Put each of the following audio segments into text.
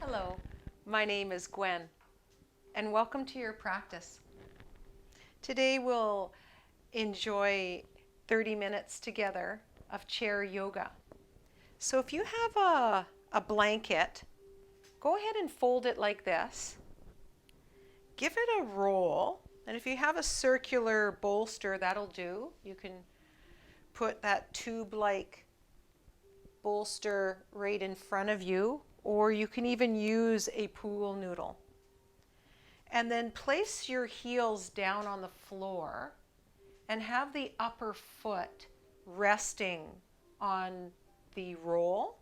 Hello, my name is Gwen, and welcome to your practice. Today we'll enjoy 30 minutes together of chair yoga. So if you have a blanket, go ahead and fold it like this. Give it a roll, and if you have a circular bolster, that'll do. You can put that tube-like bolster right in front of you, or you can even use a pool noodle. And then place your heels down on the floor and have the upper foot resting on the roll.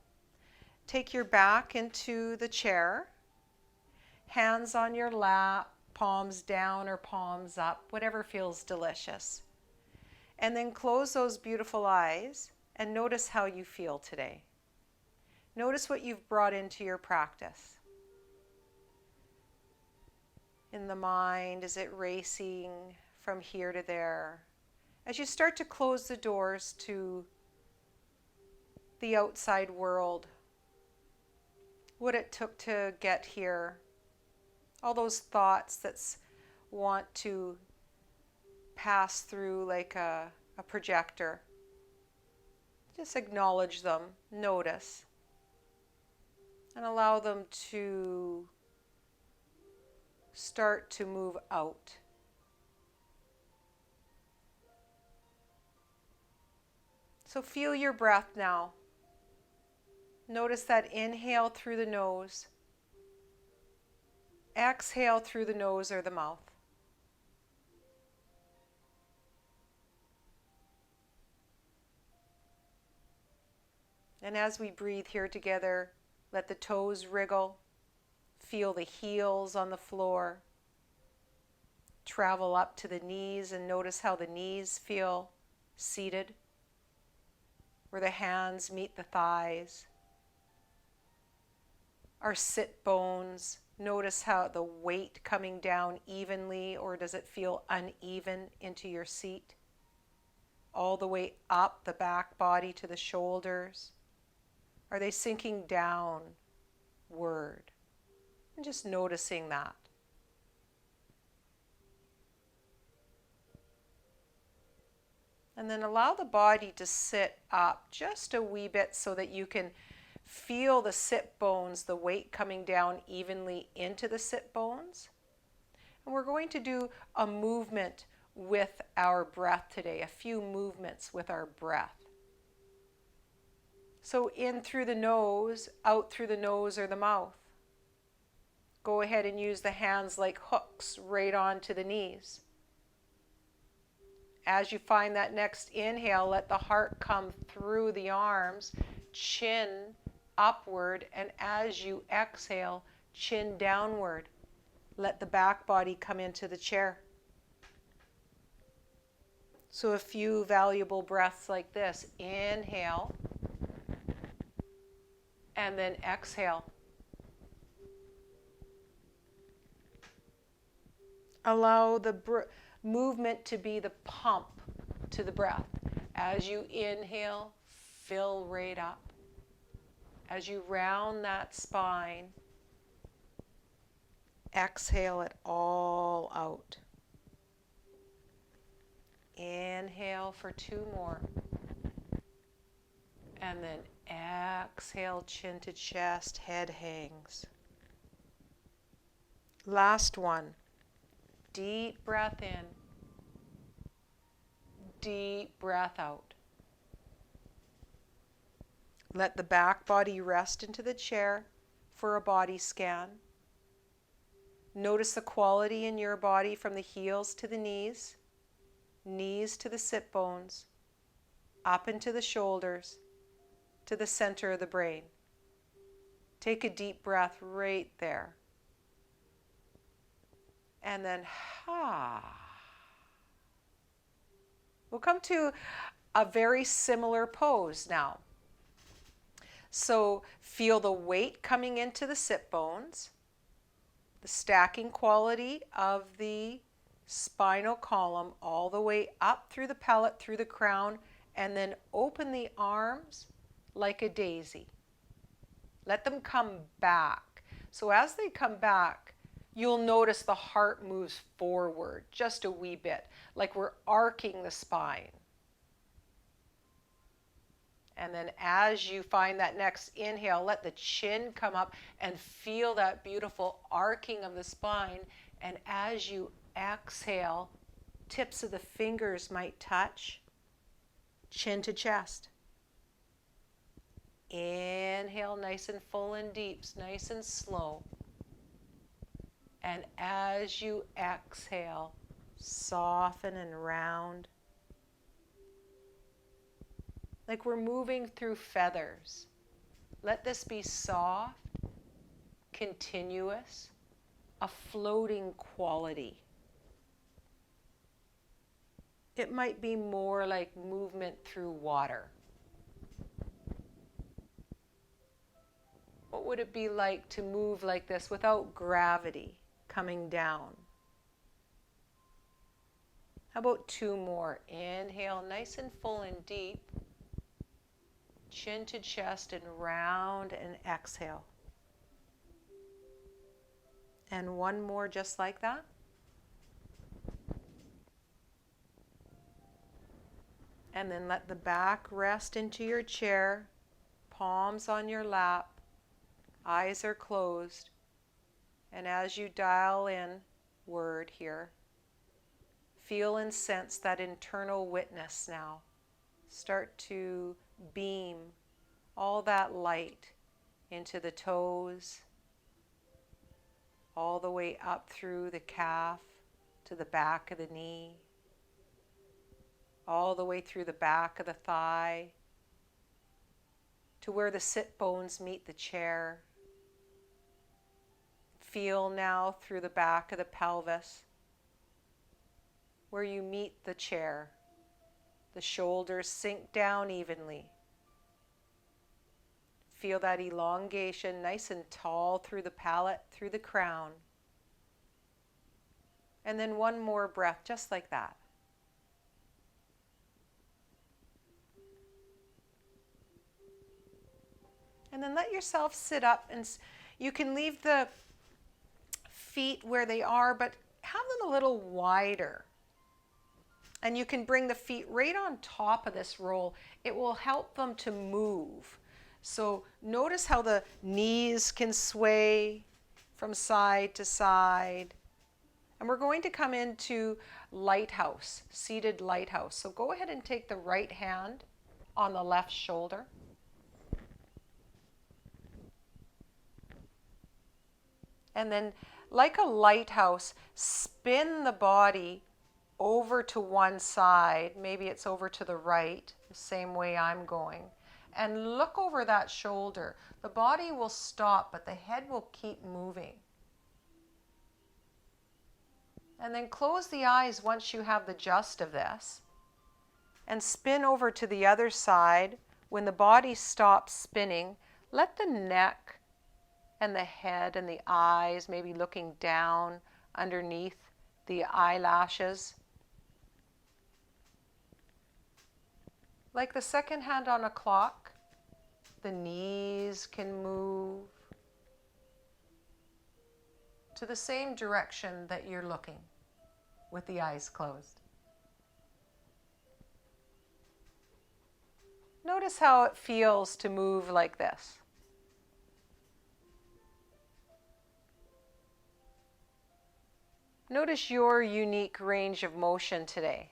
Take your back into the chair, hands on your lap, palms down or palms up, whatever feels delicious. And then close those beautiful eyes and notice how you feel today. Notice what you've brought into your practice. In the mind, is it racing from here to there? As you start to close the doors to the outside world, what it took to get here, all those thoughts that want to pass through like a projector. Just acknowledge them, notice, and allow them to start to move out. So feel your breath now. Notice that inhale through the nose, exhale through the nose or the mouth. And as we breathe here together, let the toes wriggle. Feel the heels on the floor. Travel up to the knees and notice how the knees feel seated, where the hands meet the thighs. Our sit bones, notice how the weight coming down evenly, or does it feel uneven into your seat? All the way up the back body to the shoulders. Are they sinking downward? And just noticing that. And then allow the body to sit up just a wee bit so that you can feel the sit bones, the weight coming down evenly into the sit bones. And we're going to do a movement with our breath today, a few movements with our breath. So in through the nose, out through the nose or the mouth. Go ahead and use the hands like hooks right onto the knees. As you find that next inhale, let the heart come through the arms, chin upward, and as you exhale, chin downward. Let the back body come into the chair. So a few valuable breaths like this. Inhale, and then exhale. Allow the movement to be the pump to the breath. As you inhale, fill right up. As you round that spine, exhale it all out. Inhale for 2 more. And then exhale, chin to chest, head hangs. Last one. Deep breath in. Deep breath out. Let the back body rest into the chair for a body scan. Notice the quality in your body from the heels to the knees, knees to the sit bones, up into the shoulders, to the center of the brain. Take a deep breath right there. And then, We'll come to a very similar pose now. So feel the weight coming into the sit bones, the stacking quality of the spinal column all the way up through the pellet, through the crown, and then open the arms like a daisy. Let them come back So as they come back, you'll notice the heart moves forward just a wee bit, like we're arcing the spine. And then as you find that next inhale, let the chin come up and feel that beautiful arcing of the spine. And as you exhale, tips of the fingers might touch, chin to chest. Inhale, nice and full and deep, nice and slow. And as you exhale, soften and round. Like we're moving through feathers. Let this be soft, continuous, a floating quality. It might be more like movement through water. What would it be like to move like this without gravity coming down? How about 2 more? Inhale, nice and full and deep. Chin to chest and round, and exhale. And 1 more just like that. And then let the back rest into your chair, palms on your lap, eyes are closed. And as you dial in word here, feel and sense that internal witness now. Start to beam all that light into the toes, all the way up through the calf to the back of the knee, all the way through the back of the thigh to where the sit bones meet the chair. Feel now through the back of the pelvis where you meet the chair. The shoulders sink down evenly. Feel that elongation nice and tall through the palate, through the crown. And then 1 more breath just like that. And then let yourself sit up, and you can leave the feet where they are, but have them a little wider. And you can bring the feet right on top of this roll. It will help them to move. So notice how the knees can sway from side to side. And we're going to come into lighthouse, seated lighthouse. So go ahead and take the right hand on the left shoulder. And then, like a lighthouse, spin the body over to one side. Maybe it's over to the right, the same way I'm going. And look over that shoulder. The body will stop, but the head will keep moving. And then close the eyes once you have the gist of this. And spin over to the other side. When the body stops spinning, let the neck and the head and the eyes maybe looking down underneath the eyelashes. Like the second hand on a clock, the knees can move to the same direction that you're looking with the eyes closed. Notice how it feels to move like this. Notice your unique range of motion today.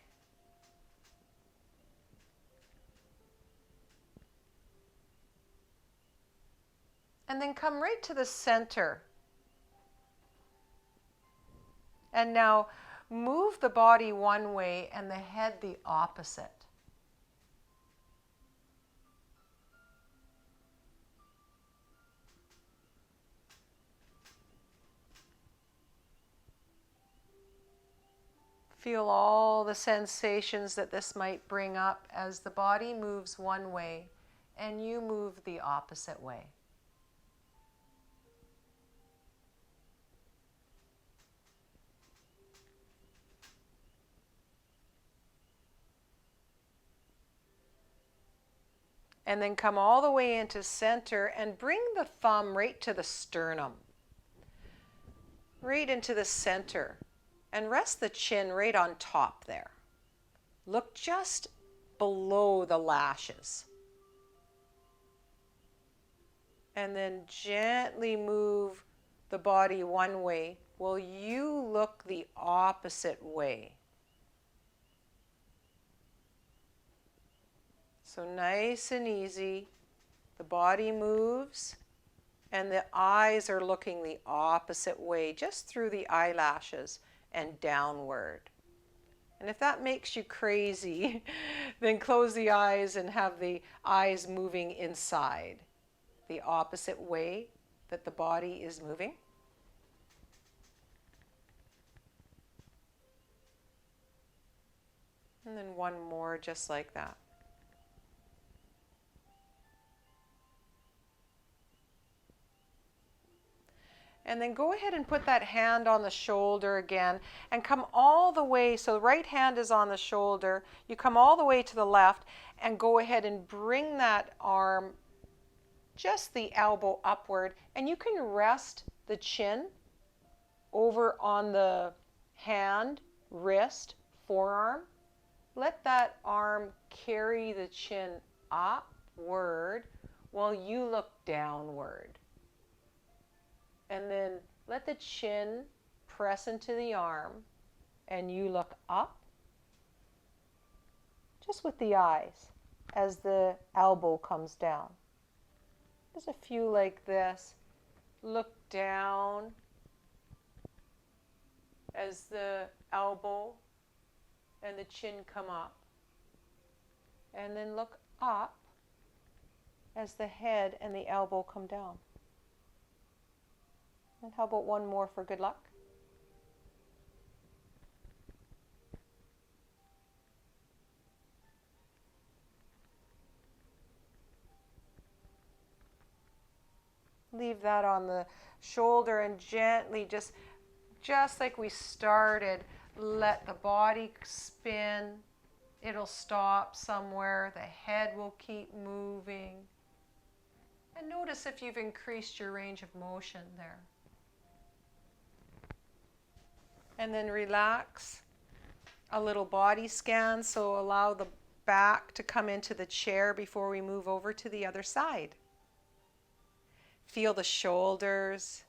And then come right to the center. And now move the body one way and the head the opposite. Feel all the sensations that this might bring up as the body moves one way and you move the opposite way. And then come all the way into center and bring the thumb right to the sternum. right into the center, and rest the chin right on top there. Look just below the lashes. And then gently move the body one way while you look the opposite way. So nice and easy, the body moves and the eyes are looking the opposite way, just through the eyelashes and downward. And if that makes you crazy, then close the eyes and have the eyes moving inside, the opposite way that the body is moving. And then one more just like that. And then go ahead and put that hand on the shoulder again and come all the way. So the right hand is on the shoulder. You come all the way to the left and go ahead and bring that arm, just the elbow upward. And you can rest the chin over on the hand, wrist, forearm. Let that arm carry the chin upward while you look downward. And then let the chin press into the arm and you look up, just with the eyes as the elbow comes down. There's a few like this. Look down as the elbow and the chin come up. And then look up as the head and the elbow come down. And how about one more for good luck? Leave that on the shoulder and gently, just like we started, let the body spin. It'll stop somewhere. The head will keep moving. And notice if you've increased your range of motion there. And then relax. A little body scan, so allow the back to come into the chair before we move over to the other side. Feel the shoulders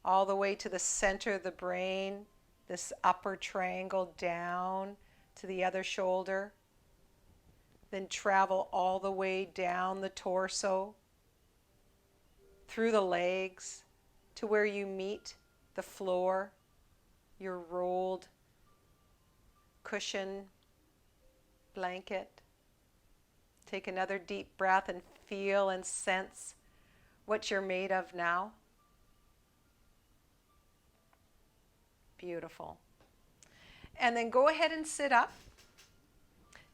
all the way to the center of the brain, this upper triangle down to the other shoulder. Then travel all the way down the torso, through the legs, to where you meet the floor, your rolled cushion, blanket. Take another deep breath and feel and sense what you're made of now. Beautiful. And then go ahead and sit up.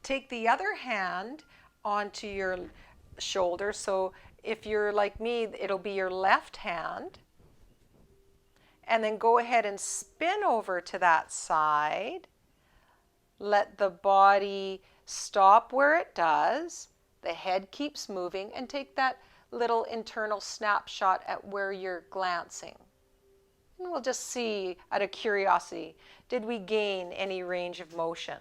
Take the other hand onto your shoulder. So if you're like me, it'll be your left hand. And then go ahead and spin over to that side. Let the body stop where it does. The head keeps moving, and take that little internal snapshot at where you're glancing. And we'll just see, out of curiosity, did we gain any range of motion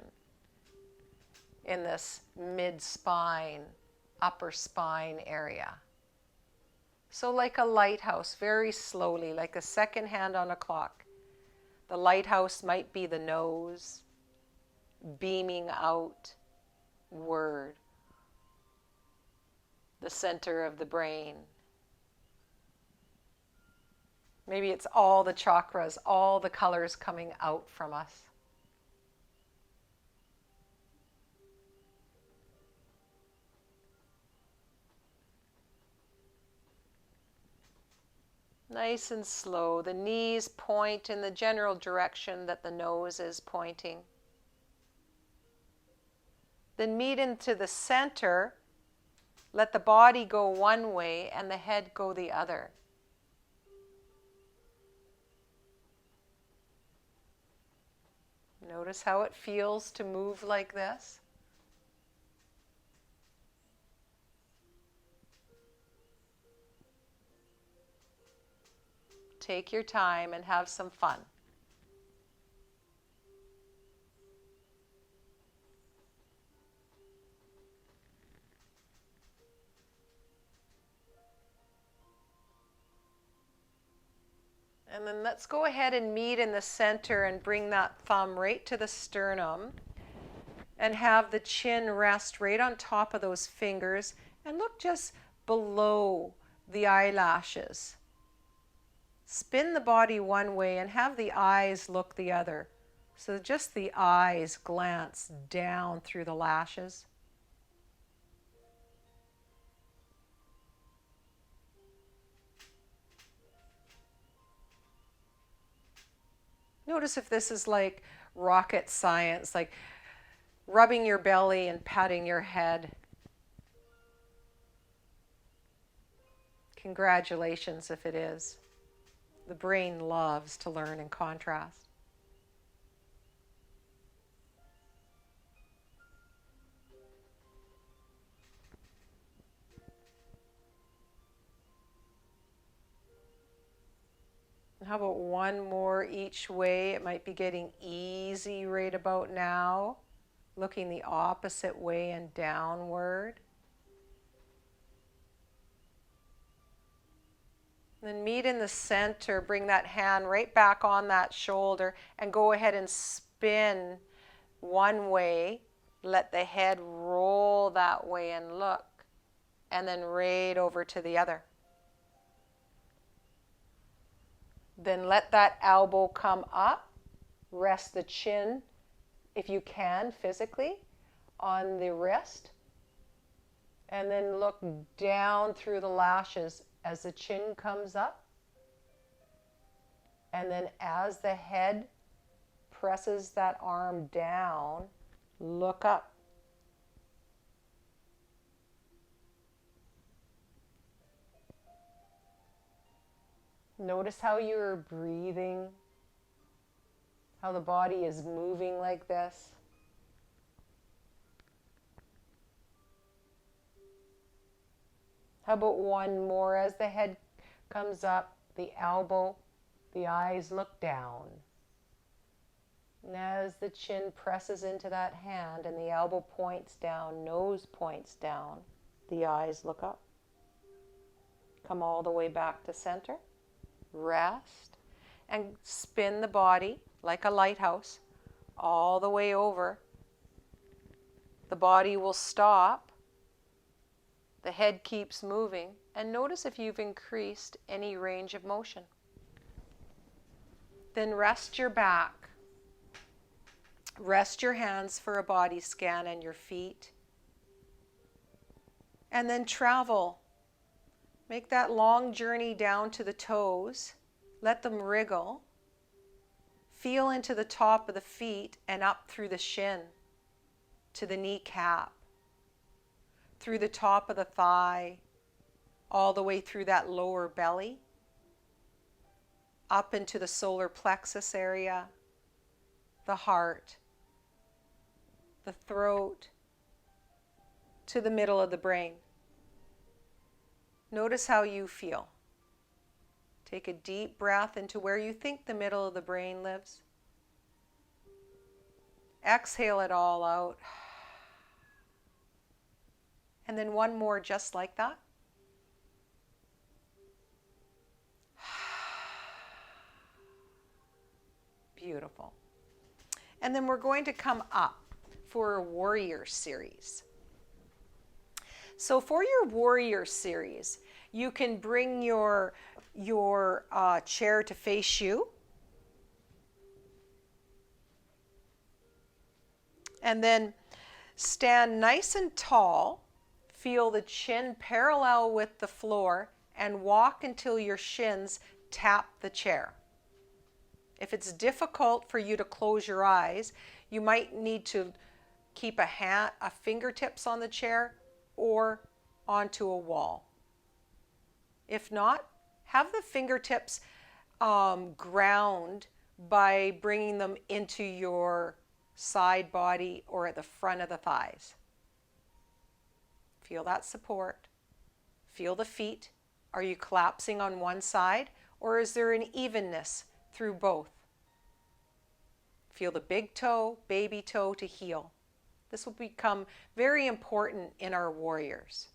in this mid-spine, upper spine area? So like a lighthouse, very slowly, like a second hand on a clock. The lighthouse might be the nose, beaming outward, the center of the brain. Maybe it's all the chakras, all the colors coming out from us. Nice and slow. The knees point in the general direction that the nose is pointing. Then meet into the center. Let the body go one way and the head go the other. Notice how it feels to move like this. Take your time and have some fun. And then let's go ahead and meet in the center and bring that thumb right to the sternum and have the chin rest right on top of those fingers and look just below the eyelashes. Spin the body one way and have the eyes look the other. So just the eyes glance down through the lashes. Notice if this is like rocket science, like rubbing your belly and patting your head. Congratulations if it is. The brain loves to learn in contrast. How about one more each way? It might be getting easy right about now. Looking the opposite way and downward. Then meet in the center. Bring that hand right back on that shoulder and go ahead and spin one way. Let the head roll that way and look. And then right over to the other. Then let that elbow come up. Rest the chin, if you can, physically, on the wrist. And then look down through the lashes as the chin comes up. And then as the head presses that arm down, look up. Notice how you're breathing, how the body is moving like this. How about one more as the head comes up, the elbow, the eyes look down. And as the chin presses into that hand and the elbow points down, nose points down, the eyes look up. Come all the way back to center. Rest and spin the body like a lighthouse all the way over. The body will stop. The head keeps moving. And notice if you've increased any range of motion. Then rest your back. Rest your hands for a body scan and your feet. And then travel. Make that long journey down to the toes. Let them wriggle. Feel into the top of the feet and up through the shin to the kneecap. Through the top of the thigh, all the way through that lower belly. Up into the solar plexus area, the heart, the throat, to the middle of the brain. Notice how you feel. Take a deep breath into where you think the middle of the brain lives. Exhale it all out. And then one more just like that. Beautiful. And then we're going to come up for a warrior series. So for your warrior series, you can bring your chair to face you. And then stand nice and tall. Feel the chin parallel with the floor and walk until your shins tap the chair. If it's difficult for you to close your eyes, you might need to keep a fingertips on the chair or onto a wall. If not, have the fingertips ground by bringing them into your side body or at the front of the thighs. Feel that support. Feel the feet. Are you collapsing on one side or is there an evenness through both? Feel the big toe, baby toe to heel. This will become very important in our warriors.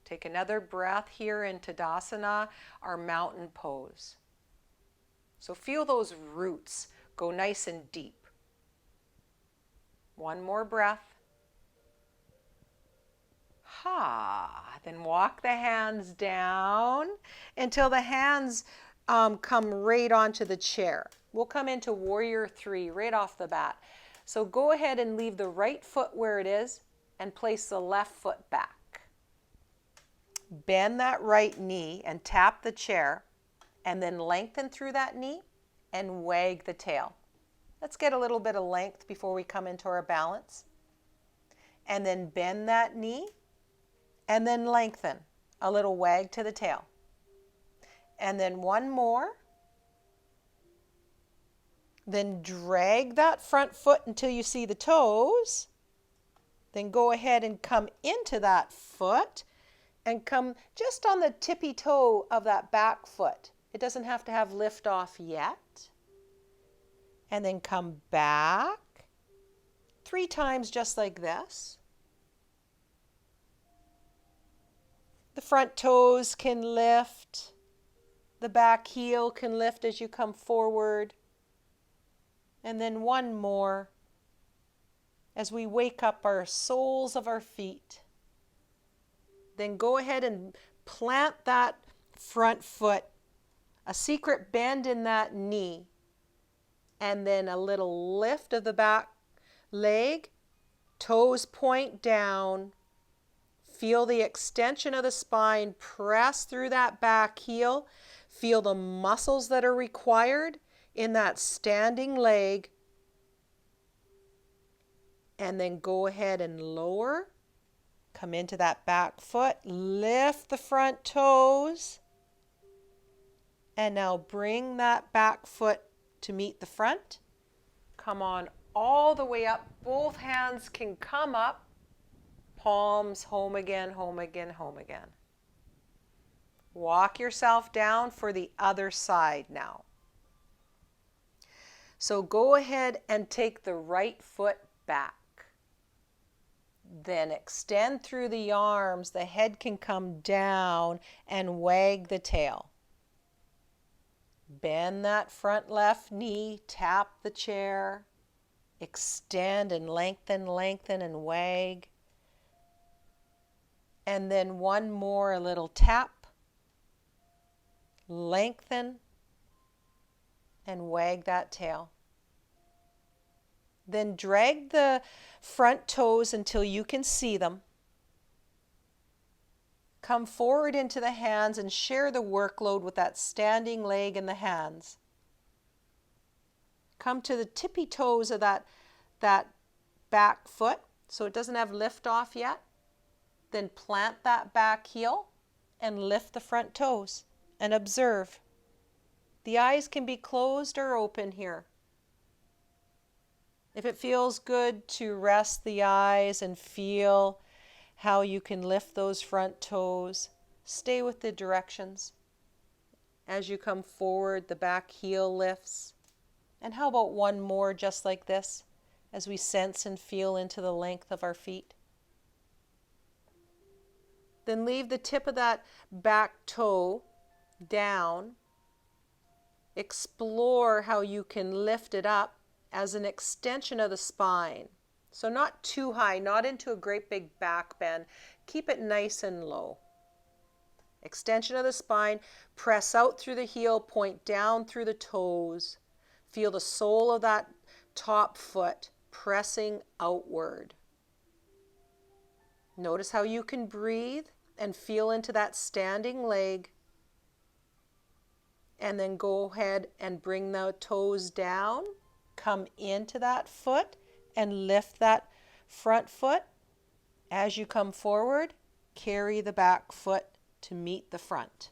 Take another breath here in Tadasana, our mountain pose. So feel those roots go nice and deep. One more breath. Then walk the hands down until the hands come right onto the chair. We'll come into warrior 3 right off the bat. So go ahead and leave the right foot where it is and place the left foot back. Bend that right knee and tap the chair, and then lengthen through that knee and wag the tail. Let's get a little bit of length before we come into our balance. And then bend that knee and then lengthen, a little wag to the tail. And then one more. Then drag that front foot until you see the toes. Then go ahead and come into that foot and come just on the tippy toe of that back foot. It doesn't have to have lift off yet. And then come back 3 times just like this. The front toes can lift. The back heel can lift as you come forward. And then one more as we wake up our soles of our feet. Then go ahead and plant that front foot, a secret bend in that knee, and then a little lift of the back leg, toes point down. Feel the extension of the spine, press through that back heel. Feel the muscles that are required in that standing leg. And then go ahead and lower. Come into that back foot, lift the front toes. And now bring that back foot to meet the front. Come on all the way up. Both hands can come up. Palms home again, home again, home again. Walk yourself down for the other side now. So go ahead and take the right foot back. Then extend through the arms. The head can come down and wag the tail. Bend that front left knee, tap the chair. Extend and lengthen, lengthen and wag. And then one more, a little tap, lengthen, and wag that tail. Then drag the front toes until you can see them. Come forward into the hands and share the workload with that standing leg and the hands. Come to the tippy toes of that back foot so it doesn't have lift off yet. Then plant that back heel and lift the front toes and observe. The eyes can be closed or open here. If it feels good to rest the eyes and feel how you can lift those front toes, stay with the directions. As you come forward, the back heel lifts. And how about one more just like this as we sense and feel into the length of our feet? Then leave the tip of that back toe down. Explore how you can lift it up as an extension of the spine. So not too high, not into a great big back bend. Keep it nice and low. Extension of the spine. Press out through the heel, point down through the toes. Feel the sole of that top foot pressing outward. Notice how you can breathe and feel into that standing leg. And then go ahead and bring the toes down. Come into that foot and lift that front foot. As you come forward, carry the back foot to meet the front.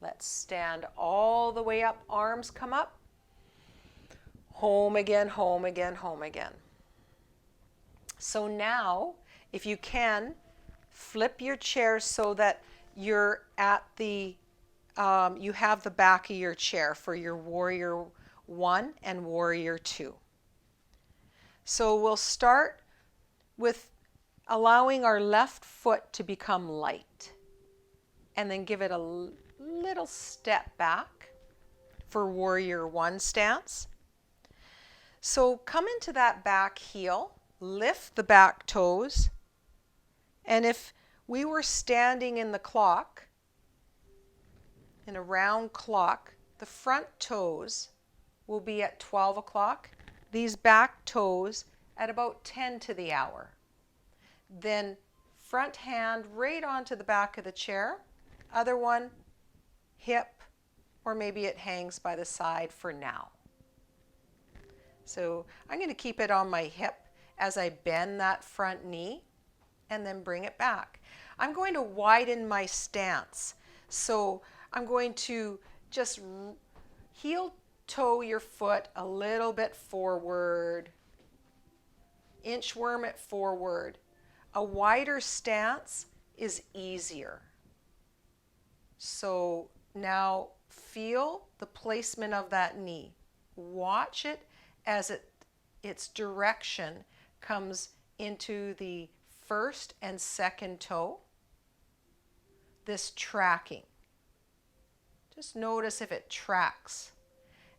Let's stand all the way up. Arms come up. Home again, home again, home again. So now, if you can, flip your chair so that you're at the, you have the back of your chair for your warrior 1 and warrior 2. So we'll start with allowing our left foot to become light, and then give it a little step back for warrior 1 stance. So come into that back heel, lift the back toes, and if we were standing in the clock, in a round clock, the front toes will be at 12 o'clock, these back toes at about 10 to the hour. Then front hand right onto the back of the chair, other one hip, or maybe it hangs by the side for now. So I'm going to keep it on my hip as I bend that front knee and then bring it back. I'm going to widen my stance. So I'm going to just heel toe your foot a little bit forward, inchworm it forward. A wider stance is easier. So now feel the placement of that knee. Watch it as its direction comes into the first and second toe. This tracking. Just notice if it tracks.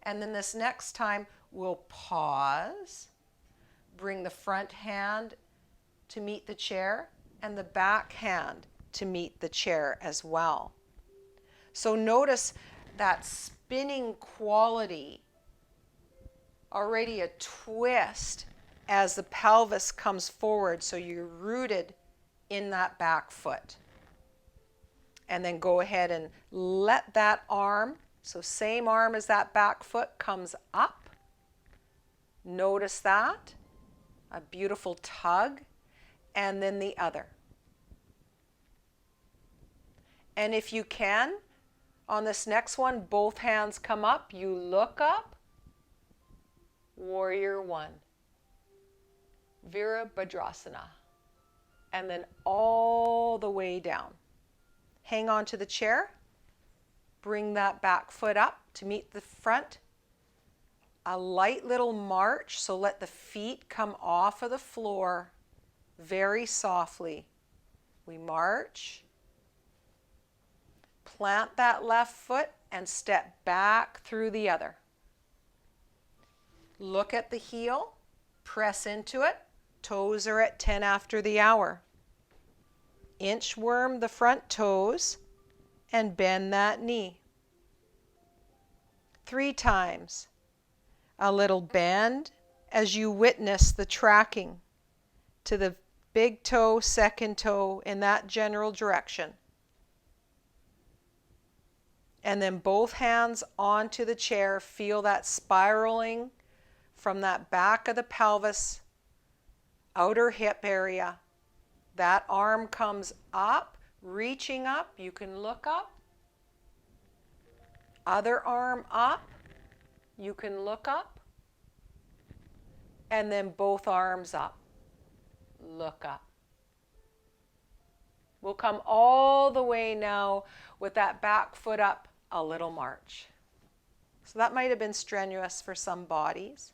And then this next time we'll pause, bring the front hand to meet the chair and the back hand to meet the chair as well. So notice that spinning quality, already a twist as the pelvis comes forward, so you're rooted in that back foot. And then go ahead and let that arm, so same arm as that back foot, comes up. Notice that, a beautiful tug, and then the other. And if you can, on this next one, both hands come up, you look up, warrior 1, Virabhadrasana, and then all the way down. Hang on to the chair, bring that back foot up to meet the front. A light little march, so let the feet come off of the floor very softly. We march, plant that left foot and step back through the other. Look at the heel, press into it, toes are at 10 after the hour. Inchworm the front toes and bend that knee. 3 times. A little bend as you witness the tracking to the big toe, second toe in that general direction. And then both hands onto the chair. Feel that spiraling from that back of the pelvis, outer hip area. That arm comes up, reaching up. You can look up. Other arm up. You can look up. And then both arms up. Look up. We'll come all the way now with that back foot up, a little march. So that might have been strenuous for some bodies.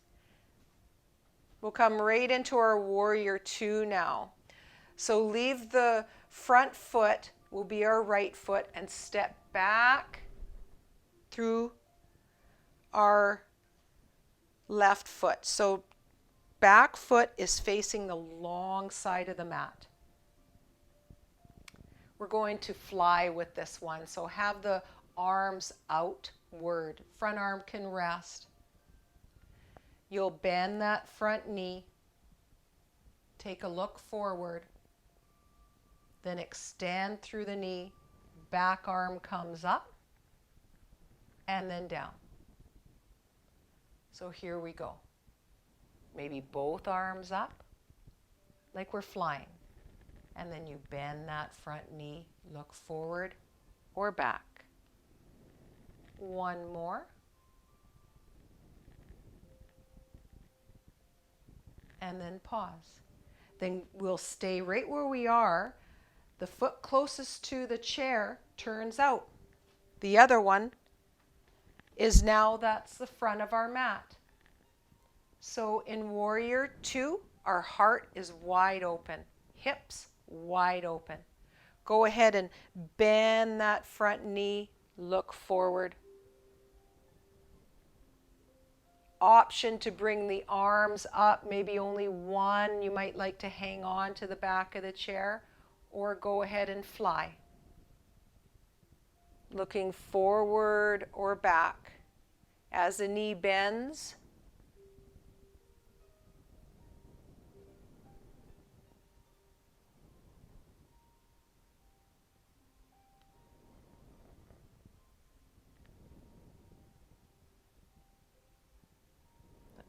We'll come right into our warrior 2 now. So leave the front foot, will be our right foot, and step back through our left foot. So back foot is facing the long side of the mat. We're going to fly with this one. So have the arms outward. Front arm can rest. You'll bend that front knee. Take a look forward. Then extend through the knee. Back arm comes up. And then down. So here we go. Maybe both arms up, like we're flying. And then you bend that front knee, look forward or back. One more. And then pause. Then we'll stay right where we are. The foot closest to the chair turns out. The other one is now that's the front of our mat. So in Warrior 2, our heart is wide open, hips wide open. Go ahead and bend that front knee, look forward. Option to bring the arms up, maybe only one. You might like to hang on to the back of the chair or go ahead and fly. Looking forward or back. As the knee bends,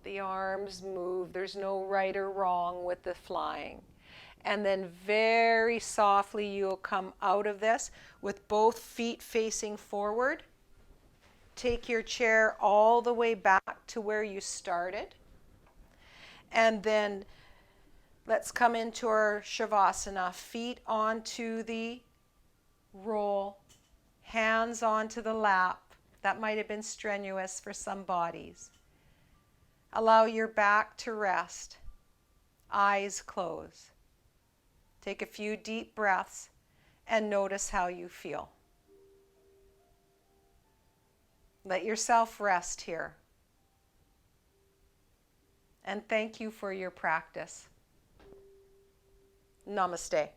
the arms move. There's no right or wrong with the flying. And then very softly you'll come out of this with both feet facing forward. Take your chair all the way back to where you started. And then let's come into our Shavasana. Feet onto the roll, hands onto the lap. That might have been strenuous for some bodies. Allow your back to rest, eyes closed. Take a few deep breaths and notice how you feel. Let yourself rest here. And thank you for your practice. Namaste.